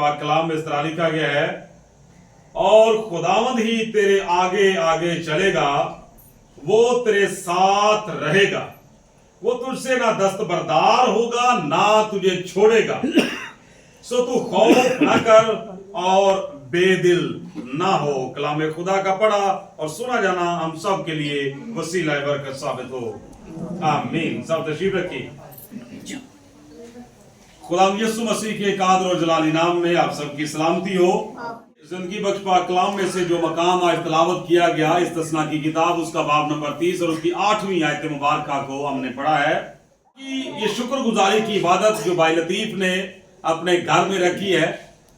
पाक कलाम में इस तरह लिखा गया है, और खुदावंद ही तेरे आगे आगे चलेगा, वो तेरे साथ रहेगा, वो तुझसे ना दस्तबरदार होगा ना तुझे छोड़ेगा। सो तू खौफ न कर और बेदिल ना हो। कलाम खुदा का पढ़ा और सुना जाना हम सब के लिए वसीला बरकत साबित हो। आमीन। सब तशरीफ रखिए। खुदा यीशु मसीह के कादर और जलाली नाम में आप सबकी सलामती हो। जिंदगी बख्श पाक कलाम में से जो मकाम आज तलावत किया गया, इस तस्ना की किताब उसका बाब नंबर 30 और उसकी 8वीं आयत मुबारका को हमने पढ़ा है कि ये शुक्रगुजारी की इबादत जो भाई लतीफ ने अपने घर में रखी है।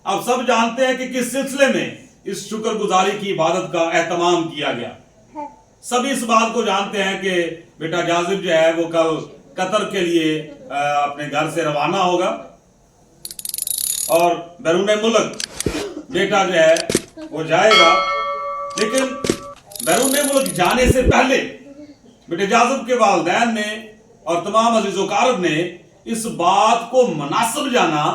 अब सब जानते हैं कि किस सिलसिले में इस शुक्रगुजारी की इबादत का एहतमाम किया गया। सभी इस बात को जानते हैं कि बेटा जाजिब जो है वो कल कतर के लिए अपने घर से रवाना होगा और बैरून मुल्क बेटा जो है वो जाएगा। लेकिन बैरून मुल्क जाने से पहले बेटे जाजिब के वालिदैन ने और तमाम अजीज़-ओ-कारब ने इस बात को मुनासिब जाना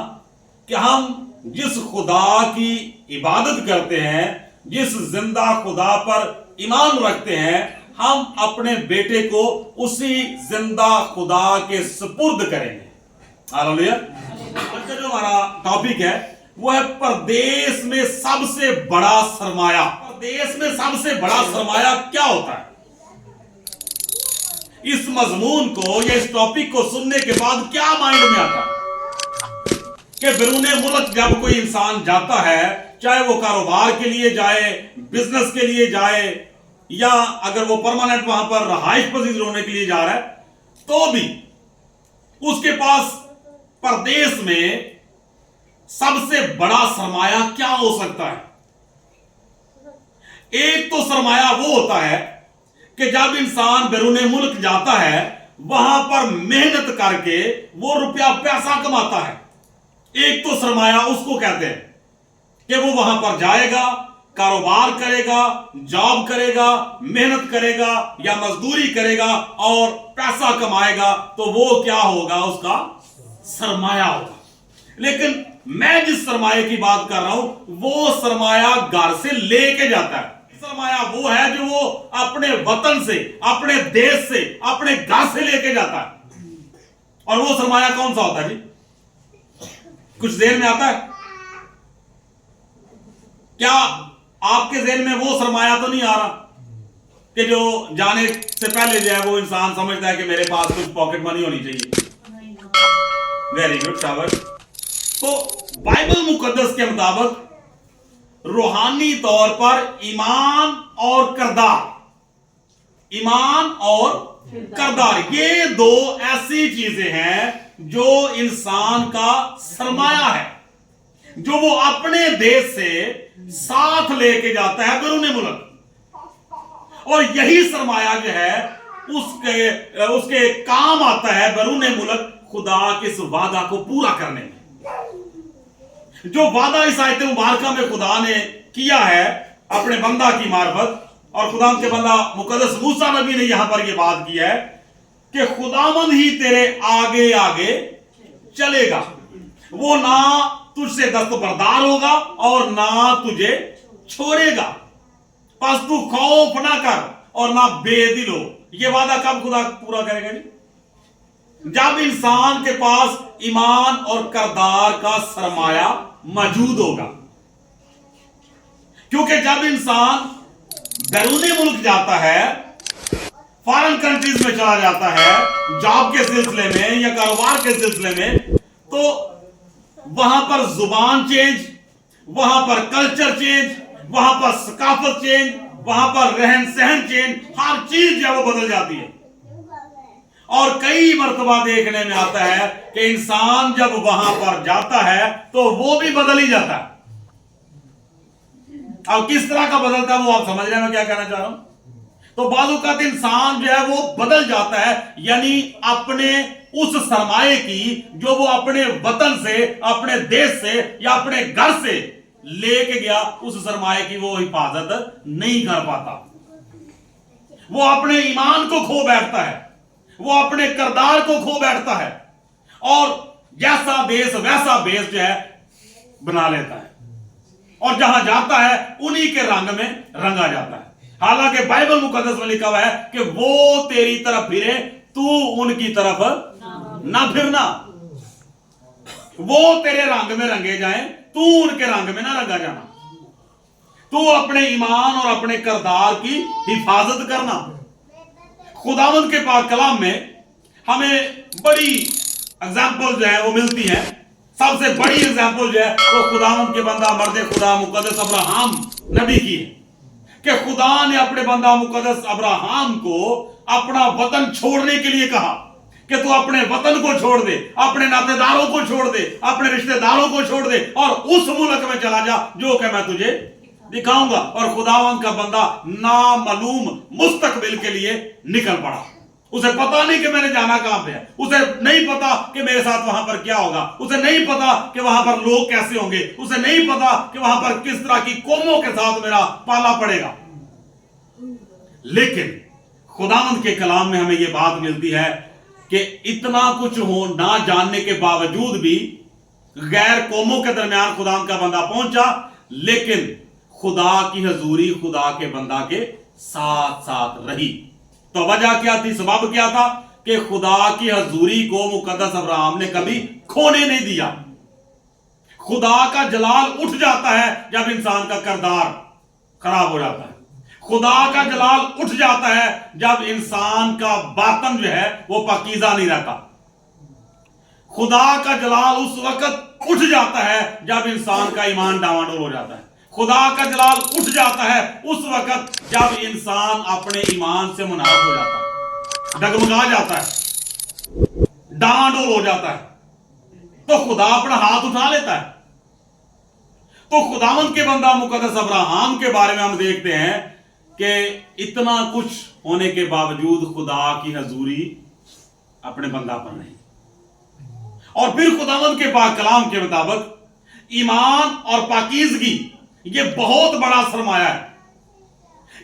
कि हम जिस खुदा की इबादत करते हैं, जिस जिंदा खुदा पर ईमान रखते हैं, हम अपने बेटे को उसी जिंदा खुदा के सुपुर्द करेंगे। हालेलुया। आज का जो हमारा टॉपिक है वो है परदेश में सबसे बड़ा सरमाया। परदेश में सबसे बड़ा सरमाया क्या होता है? इस मजमून को या इस टॉपिक को सुनने के बाद क्या माइंड में आता है कि बैरून मुल्क जब कोई इंसान जाता है, चाहे वो कारोबार के लिए जाए, बिजनेस के लिए जाए, या अगर वो परमानेंट वहां पर रहाइश पजीर होने के लिए जा रहा है, तो भी उसके पास परदेश में सबसे बड़ा सरमाया क्या हो सकता है? एक तो सरमाया वो होता है कि जब इंसान बैरून मुल्क जाता है, वहां पर मेहनत करके वो रुपया पैसा कमाता है। एक तो सरमाया उसको कहते हैं कि वो वहां पर जाएगा, कारोबार करेगा, जॉब करेगा, मेहनत करेगा या मजदूरी करेगा और पैसा कमाएगा, तो वो क्या होगा? उसका सरमाया होगा। लेकिन मैं जिस सरमाए की बात कर रहा हूं वो सरमाया घर से लेके जाता है। सरमाया वो है जो वो अपने वतन से, अपने देश से, अपने घर से लेके जाता है। और वो सरमाया कौन सा होता है जी? कुछ ज़हन में आता है क्या? आपके ज़हन में वो सरमाया तो नहीं आ रहा कि जो जाने से पहले जो है वो इंसान समझता है कि मेरे पास कुछ पॉकेट मनी होनी चाहिए? वेरी गुड, शाबाश। तो बाइबल मुकद्दस के मुताबिक रूहानी तौर पर ईमान और करदार ये दो ऐसी चीजें हैं जो इंसान का सरमाया है, जो वो अपने देश से साथ लेके जाता है बैरून मुल्क। और यही सरमाया जो है उसके काम आता है बैरून मुल्क खुदा के इस वादा को पूरा करने में। जो वादा इस आयत मुबारका में खुदा ने किया है अपने बंदा की मार्फत, और खुदा के बंदा मुकद्दस मूसा नबी ने यहां पर यह बात की है कि खुदावंद ही तेरे आगे आगे चलेगा, वो ना तुझसे दस्तबरदार होगा और ना तुझे छोड़ेगा। बस तू खौफ ना कर और ना बेदिल हो। यह वादा कब खुदा पूरा करेगा जी? जब इंसान के पास ईमान और करदार का सरमाया मौजूद होगा। क्योंकि जब इंसान बैरून मुल्क जाता है, फॉरेन कंट्रीज में चला जाता है जॉब के सिलसिले में या कारोबार के सिलसिले में, तो वहां पर जुबान चेंज, वहां पर कल्चर चेंज, वहां पर सकाफत चेंज, वहां पर रहन सहन चेंज, हर चीज जो है वो बदल जाती है। और कई मर्तबा देखने में आता है कि इंसान जब वहां पर जाता है तो वो भी बदल ही जाता है। अब किस तरह का बदलता है वो आप समझ रहे हैं मैं क्या कहना चाह रहा हूं? तो बाज़-औक़ात इंसान जो है वो बदल जाता है, यानी अपने उस सरमाए की जो वो अपने वतन से, अपने देश से या अपने घर से लेके गया, उस सरमाए की वो हिफाजत नहीं कर पाता। वो अपने ईमान को खो बैठता है, वो अपने करदार को खो बैठता है, और जैसा देश वैसा बेस जो है बना लेता है और जहां जाता है उन्हीं के रंग में रंगा जाता है। हालांकि बाइबल मुकद्दस में लिखा हुआ है कि वो तेरी तरफ फिरे, तू उनकी तरफ ना फिरना। वो तेरे रंग में रंगे जाएं, तू उनके रंग में ना रंगा जाना। तू अपने ईमान और अपने किरदार की हिफाजत करना। खुदावंद के पाक कलाम में हमें बड़ी एग्जाम्पल जो है वो मिलती है। सबसे बड़ी एग्जाम्पल जो है वो खुदावंद के बंदा मर्द खुदा मुकद्दस अब्राहम नबी की है कि खुदा ने अपने बंदा मुकद्दस अब्राहम को अपना वतन छोड़ने के लिए कहा कि तू अपने वतन को छोड़ दे, अपने नातेदारों को छोड़ दे, अपने रिश्तेदारों को छोड़ दे और उस मुल्क में चला जा जो कि मैं तुझे दिखाऊंगा। और खुदावंद का बंदा नामालूम मुस्तकबिल के लिए निकल पड़ा। उसे पता नहीं कि मैंने जाना कहां पे है, उसे नहीं पता कि मेरे साथ वहां पर क्या होगा, उसे नहीं पता कि वहां पर लोग कैसे होंगे, उसे नहीं पता कि वहां पर किस तरह की कौमों के साथ मेरा पाला पड़ेगा। लेकिन खुदावंद के कलाम में हमें यह बात मिलती है कि इतना कुछ हो ना जानने के बावजूद भी गैर कौमों के दरमियान खुदावंद का बंदा पहुंचा, लेकिन खुदा की हजूरी खुदा के बंदा के साथ साथ रही। तो वजह क्या थी, सबब क्या था कि खुदा की हजूरी को मुकद्दस अब्राहम ने कभी खोने नहीं दिया। खुदा का जलाल उठ जाता है जब इंसान का किरदार खराब हो जाता है। खुदा का जलाल उठ जाता है जब इंसान का बातन जो है वो पाकीज़ा नहीं रहता। खुदा का जलाल उस वक्त उठ जाता है जब इंसान का ईमान डावाडोल हो जाता है। खुदा का जलाल उठ जाता है उस वक्त जब इंसान अपने ईमान से मुनाफ हो जाता है, डगमगा जाता है, डावाडोल हो जाता है, तो खुदा अपना हाथ उठा लेता है। तो खुदावंद के बंदा मुकद्दस अब्राहम के बारे में हम देखते हैं कि इतना कुछ होने के बावजूद खुदा की हजूरी अपने बंदा पर नहीं। और फिर खुदावंद के पाक कलाम के मुताबिक ईमान और पाकीज़गी ये बहुत बड़ा सरमाया है।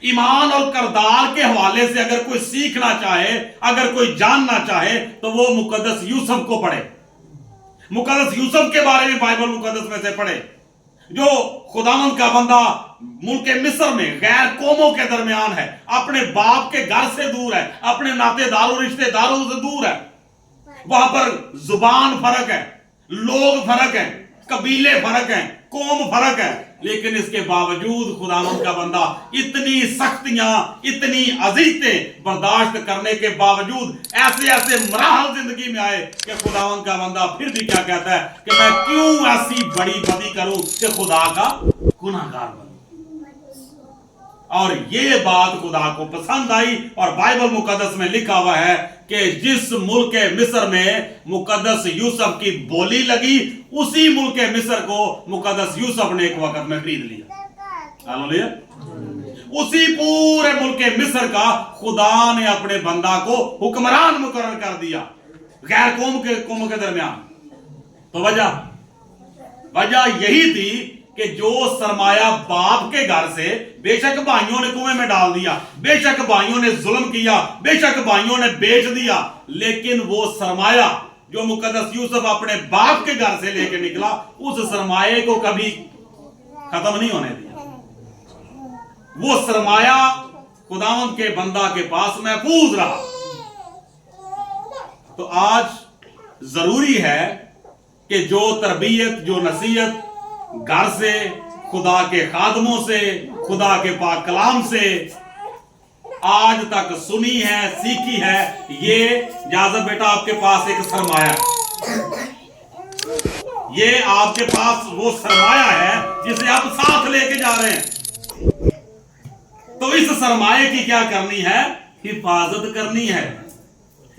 ईमान और किरदार के हवाले से अगर कोई सीखना चाहे, अगर कोई जानना चाहे, तो वो मुकद्दस यूसुफ को पढ़े। मुकद्दस यूसुफ के बारे में बाइबल मुकद्दस में से पढ़े, जो खुदावंद का बंदा मुल्क मिस्र में गैर कौमों के दरमियान है, अपने बाप के घर से दूर है, अपने नातेदारों रिश्तेदारों से दूर है। वहां पर जुबान फर्क है, लोग फर्क है, कबीले फर्क हैं, कौम फर्क है, लेकिन इसके बावजूद खुदावंद का बंदा इतनी सख्तियां, इतनी अज़ीज़तें बर्दाश्त करने के बावजूद ऐसे ऐसे मराहल जिंदगी में आए कि खुदावंद का बंदा फिर भी क्या कहता है कि मैं क्यों ऐसी बड़ी बदी करूं कि खुदा का गुनाहगार बनूं। और ये बात खुदा को पसंद आई और बाइबल मुकद्दस में लिखा हुआ है कि जिस मुल्क मिस्र में मुकद्दस यूसुफ की बोली लगी, उसी मुल्क मिस्र को मुकद्दस यूसुफ ने एक वक्त में खरीद लिया। हालेलुया। उसी पूरे मुल्क मिस्र का खुदा ने अपने बंदा को हुक्मरान मुकर्रर कर दिया गैर कौम के दरमियान। तो वजह यही थी कि जो सरमाया बाप के घर से, बेशक भाइयों ने कुएं में डाल दिया, बेशक भाइयों ने जुल्म किया, बेशक भाइयों ने बेच दिया, लेकिन वो सरमाया जो मुकद्दस यूसुफ अपने बाप के घर से लेके निकला, उस सरमाए को कभी खत्म नहीं होने दिया। वो सरमाया खुदावंद के बंदा के पास महफूज रहा। तो आज जरूरी है कि जो तरबियत, जो नसीहत घर से, खुदा के खादमों से, खुदा के पाक कलाम से आज तक सुनी है, सीखी है, ये जाज़ब बेटा आपके पास एक सरमाया है। ये आपके पास वो सरमाया है जिसे आप साथ लेके जा रहे हैं। तो इस सरमाए की क्या करनी है? हिफाजत करनी है।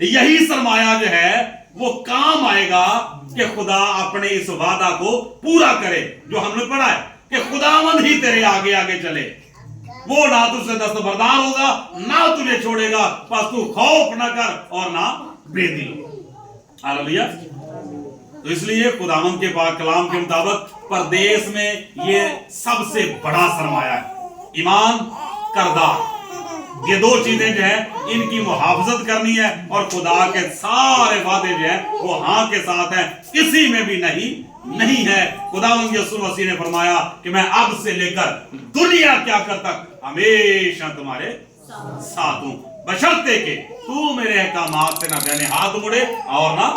यही सरमाया जो है वो काम आएगा कि खुदा अपने इस वादा को पूरा करे जो हमने पढ़ा है कि खुदावंद ही तेरे आगे आगे चले। वो ना तुझसे दस्तबरदार होगा, ना तुझे छोड़ेगा, बस तू खौफ ना कर और ना बेदिल। हालेलुया। तो इसलिए खुदावंद के पाक कलाम के मुताबिक परदेश में ये सबसे बड़ा सरमाया है। ईमान, किरदार, ये दो चीजें जो है इनकी मुहाफजत करनी है और खुदा के सारे वादे जो है वो हाँ के साथ हैं, किसी में भी नहीं نہیں ہے. خداوند یسوع مسیح نے فرمایا کہ میں اب سے لے کر دنیا کے آخر تک ہمیشہ تمہارے ساتھ ہوں، بشرطے کہ تو میرے احکامات سے نہ دائیں ہاتھ مڑے اور نہ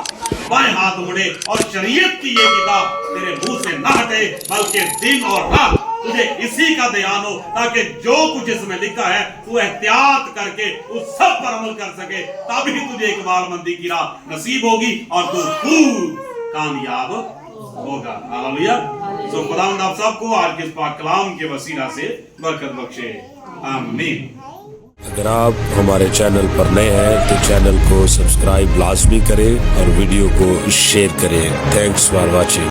بائیں ہاتھ مڑے، اور شریعت کی یہ کتاب تیرے منہ سے نہ ہٹے، بلکہ دن اور رات تجھے اسی کا دھیان ہو، تاکہ جو کچھ اس میں لکھا ہے تو احتیاط کر کے اس سب پر عمل کر سکے، تبھی تجھے اقبال مندی کی راہ نصیب ہوگی اور تو خوب کامیاب ہوگا. ہاللویا. سو خداوند آپ سب کو آج کے اس پاک کلام کے وسیلہ سے برکت بخشے. آمین. اگر آپ ہمارے چینل پر نئے ہیں تو چینل کو سبسکرائب لازمی کریں اور ویڈیو کو شیئر کریں. Thanks for watching.